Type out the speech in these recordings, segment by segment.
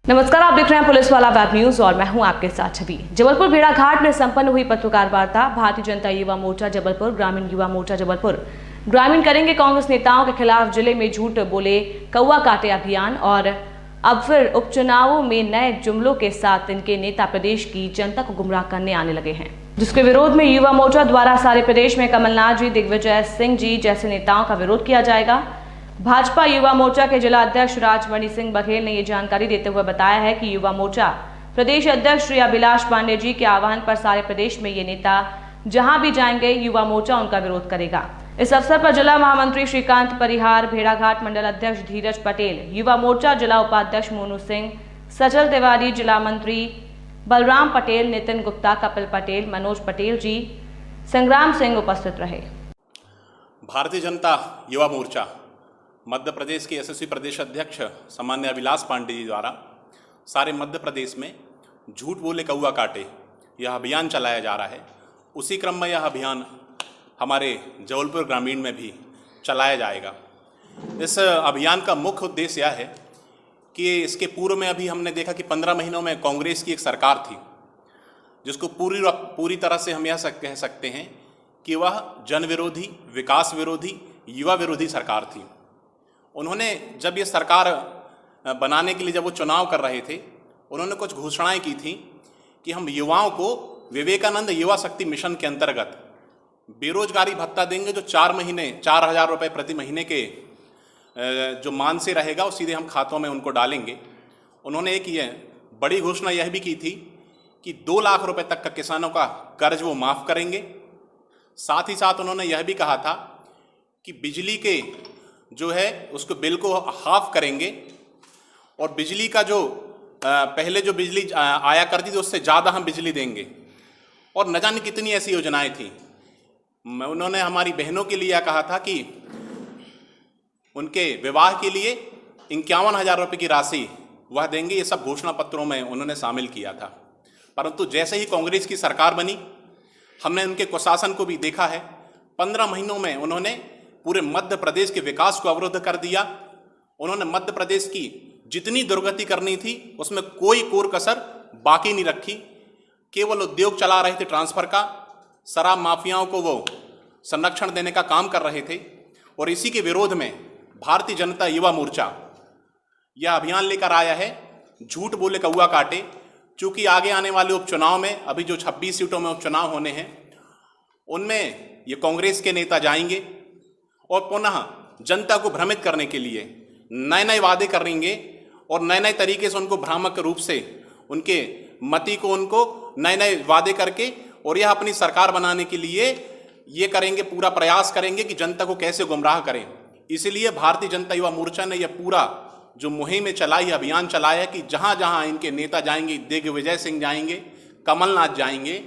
नमस्कार, आप देख रहे हैं पुलिस वाला वेब न्यूज और मैं हूं आपके साथ छवि। जबलपुर भेड़ाघाट में संपन्न हुई पत्रकार वार्ता। भारतीय जनता युवा मोर्चा जबलपुर, ग्रामीण युवा मोर्चा जबलपुर ग्रामीण करेंगे कांग्रेस नेताओं के खिलाफ जिले में झूठ बोले कौवा काटे अभियान। और अब फिर उपचुनावों में नए जुमलों के साथ इनके नेता प्रदेश की जनता को गुमराह करने आने लगे हैं, जिसके विरोध में युवा मोर्चा द्वारा सारे प्रदेश में कमलनाथ जी, दिग्विजय सिंह जी जैसे नेताओं का विरोध किया जाएगा। भाजपा युवा मोर्चा के जिला अध्यक्ष राजमणि सिंह बघेल ने ये जानकारी देते हुए बताया है कि युवा मोर्चा प्रदेश अध्यक्ष श्री अभिलाष पांडे जी के आह्वान पर सारे प्रदेश में ये नेता जहां भी जाएंगे युवा मोर्चा उनका विरोध करेगा। इस अवसर पर जिला महामंत्री श्रीकांत परिहार, भेड़ाघाट मंडल अध्यक्ष धीरज पटेल, युवा मोर्चा जिला उपाध्यक्ष मोनू सिंह, सचल तिवारी, जिला मंत्री बलराम पटेल, नितिन गुप्ता, कपिल पटेल, मनोज पटेल जी, संग्राम सिंह उपस्थित रहे। भारतीय जनता युवा मोर्चा मध्य प्रदेश के यशस्वी प्रदेश अध्यक्ष सामान्य अभिलाष पांडे जी द्वारा सारे मध्य प्रदेश में झूठ बोले कौवा काटे यह अभियान चलाया जा रहा है। उसी क्रम में यह अभियान हमारे जबलपुर ग्रामीण में भी चलाया जाएगा। इस अभियान का मुख्य उद्देश्य यह है कि इसके पूर्व में अभी हमने देखा कि 15 महीनों में कांग्रेस की एक सरकार थी, जिसको पूरी तरह से हम यह कह सकते हैं कि वह जन विरोधी, विकास विरोधी, युवा विरोधी सरकार थी। उन्होंने जब ये सरकार बनाने के लिए जब वो चुनाव कर रहे थे, उन्होंने कुछ घोषणाएं की थी कि हम युवाओं को विवेकानंद युवा शक्ति मिशन के अंतर्गत बेरोजगारी भत्ता देंगे, जो 4,000 रुपये प्रति महीने के जो मान से रहेगा वो सीधे हम खातों में उनको डालेंगे। उन्होंने एक ये बड़ी घोषणा यह भी की थी कि 2 लाख रुपए तक का किसानों का कर्ज वो माफ़ करेंगे। साथ ही साथ उन्होंने यह भी कहा था कि बिजली के जो है उसको बिल को हाफ करेंगे और बिजली का जो पहले जो बिजली आया करती थी उससे ज़्यादा हम बिजली देंगे। और न जाने कितनी ऐसी योजनाएं थी। उन्होंने हमारी बहनों के लिए कहा था कि उनके विवाह के लिए 51,000 रुपये की राशि वह देंगे। ये सब घोषणा पत्रों में उन्होंने शामिल किया था। परंतु जैसे ही कांग्रेस की सरकार बनी, हमने उनके कुशासन को भी देखा है। 15 महीनों में उन्होंने पूरे मध्य प्रदेश के विकास को अवरुद्ध कर दिया। उन्होंने मध्य प्रदेश की जितनी दुर्गति करनी थी उसमें कोई कोर कसर बाकी नहीं रखी। केवल उद्योग चला रहे थे ट्रांसफर का, शराब माफियाओं को वो संरक्षण देने का काम कर रहे थे। और इसी के विरोध में भारतीय जनता युवा मोर्चा यह अभियान लेकर आया है, झूठ बोले कौवा काटे। चूंकि आगे आने वाले उपचुनाव में अभी जो 26 सीटों में उपचुनाव होने हैं, उनमें ये कांग्रेस के नेता जाएंगे और पुनः जनता को भ्रमित करने के लिए नए नए वादे करेंगे और नए नए तरीके से उनको भ्रामक रूप से उनके मति को उनको नए नए वादे करके और यह अपनी सरकार बनाने के लिए ये करेंगे, पूरा प्रयास करेंगे कि जनता को कैसे गुमराह करें। इसलिए भारतीय जनता युवा मोर्चा ने यह पूरा जो मुहिम चलाई, अभियान चलाया है कि जहाँ जहाँ इनके नेता जाएंगे, दिग्विजय सिंह जाएंगे, कमलनाथ जाएंगे,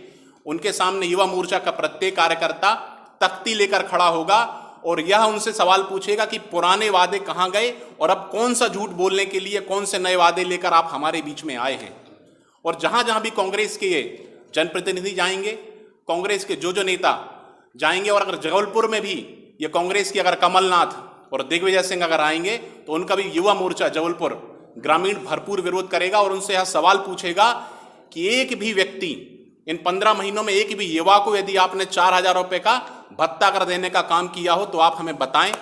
उनके सामने युवा मोर्चा का प्रत्येक कार्यकर्ता तख्ती लेकर खड़ा होगा और यह उनसे सवाल पूछेगा कि पुराने वादे कहाँ गए और अब कौन सा झूठ बोलने के लिए कौन से नए वादे लेकर आप हमारे बीच में आए हैं। और जहाँ जहाँ भी कांग्रेस के जनप्रतिनिधि जाएंगे, कांग्रेस के जो नेता जाएंगे, और अगर जबलपुर में भी ये कांग्रेस की अगर कमलनाथ और दिग्विजय सिंह अगर आएंगे तो उनका भी युवा मोर्चा जबलपुर ग्रामीण भरपूर विरोध करेगा और उनसे यह सवाल पूछेगा कि एक भी व्यक्ति इन 15 महीनों में, एक भी युवा को यदि आपने 4,000 रुपये का भत्ता कर देने का काम किया हो तो आप हमें बताएं।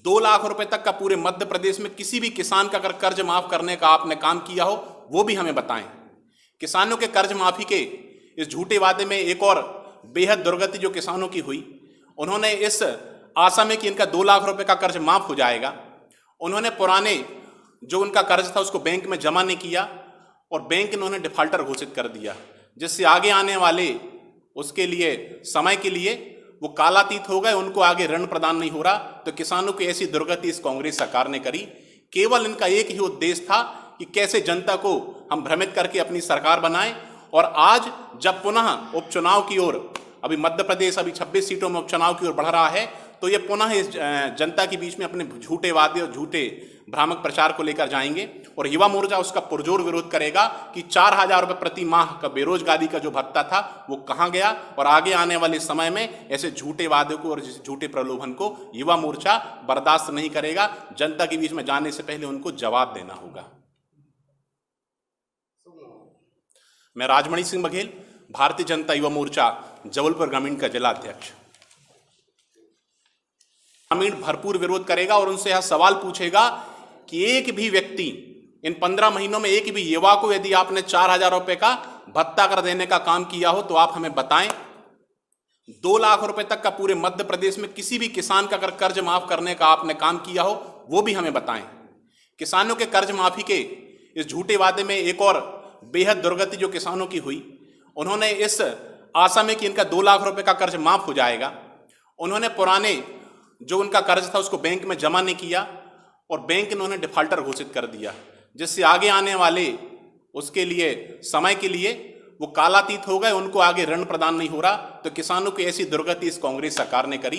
2 लाख रुपए तक का पूरे मध्य प्रदेश में किसी भी किसान का अगर कर्ज माफ करने का आपने काम किया हो वो भी हमें बताएं। किसानों के कर्ज माफी के इस झूठे वादे में एक और बेहद दुर्गति जो किसानों की हुई, उन्होंने इस आशा में कि इनका 2 लाख रुपए का कर्ज माफ हो जाएगा, उन्होंने पुराने जो उनका कर्ज था उसको बैंक में जमा नहीं किया और बैंक इन्होंने डिफाल्टर घोषित कर दिया, जिससे आगे आने वाले उसके लिए समय के लिए वो कालातीत हो गए, उनको आगे ऋण प्रदान नहीं हो रहा। तो किसानों की ऐसी दुर्गति इस कांग्रेस सरकार ने करी। केवल इनका एक ही उद्देश्य था कि कैसे जनता को हम भ्रमित करके अपनी सरकार बनाएं। और आज जब पुनः उपचुनाव की ओर, अभी मध्य प्रदेश अभी 26 सीटों में उपचुनाव की ओर बढ़ रहा है, तो ये पुनः इस जनता के बीच में अपने झूठे वादे और झूठे भ्रामक प्रचार को लेकर जाएंगे और युवा मोर्चा उसका पुरजोर विरोध करेगा कि 4,000 रुपये प्रति माह का बेरोजगारी का जो भत्ता था वो कहाँ गया। और आगे आने वाले समय में ऐसे झूठे वादों को और झूठे प्रलोभन को युवा मोर्चा बर्दाश्त नहीं करेगा। जनता के बीच में जाने से पहले उनको जवाब देना होगा। मैं राजमणि सिंह बघेल, भारतीय जनता युवा मोर्चा जबलपुर ग्रामीण का जिला अध्यक्ष। ग्रामीण भरपूर विरोध करेगा और उनसे यह सवाल पूछेगा कि एक भी व्यक्ति इन 15 महीनों में, एक भी युवा को यदि आपने 4,000 रुपए का भत्ता कर देने का काम किया हो तो आप हमें बताएं। 2 लाख रुपए तक का पूरे मध्य प्रदेश में किसी भी किसान का अगर कर्ज माफ करने का आपने काम किया हो वो भी हमें बताएं। किसानों के कर्ज माफी के इस झूठे वादे में एक और बेहद दुर्गति जो किसानों की हुई, उन्होंने इस आशा में कि इनका 2 लाख रुपए का कर्ज माफ हो जाएगा, उन्होंने पुराने जो उनका कर्ज था उसको बैंक में जमा नहीं किया और बैंक ने उन्हें डिफाल्टर घोषित कर दिया, जिससे आगे आने वाले उसके लिए समय के लिए वो कालातीत हो गए, उनको आगे ऋण प्रदान नहीं हो रहा। तो किसानों की ऐसी दुर्गति इस कांग्रेस सरकार ने करी।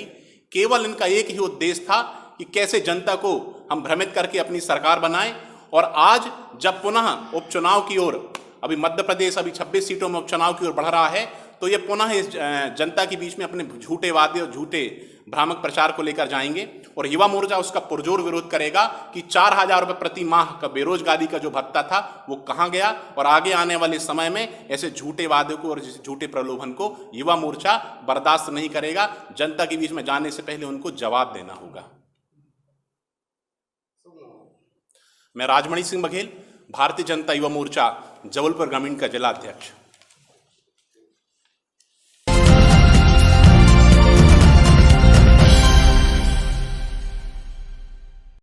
केवल इनका एक ही उद्देश्य था कि कैसे जनता को हम भ्रमित करके अपनी सरकार बनाएं। और आज जब पुनः उपचुनाव की ओर, अभी मध्य प्रदेश अभी 26 सीटों में उपचुनाव की ओर बढ़ रहा है, तो ये पुनः इस जनता के बीच में अपने झूठे वादे और झूठे भ्रामक प्रचार को लेकर जाएंगे। और युवा मोर्चा उसका पुरजोर विरोध करेगा कि 4,000 रुपये प्रति माह का बेरोजगारी का जो भत्ता था वो कहाँ गया, और आगे आने वाले समय में ऐसे झूठे वादों को और झूठे प्रलोभन को युवा मोर्चा बर्दाश्त नहीं करेगा। जनता के बीच में जाने से पहले उनको जवाब देना होगा। मैं राजमणि सिंह बघेल, भारतीय जनता युवा मोर्चा जबलपुर ग्रामीण का जिला अध्यक्ष।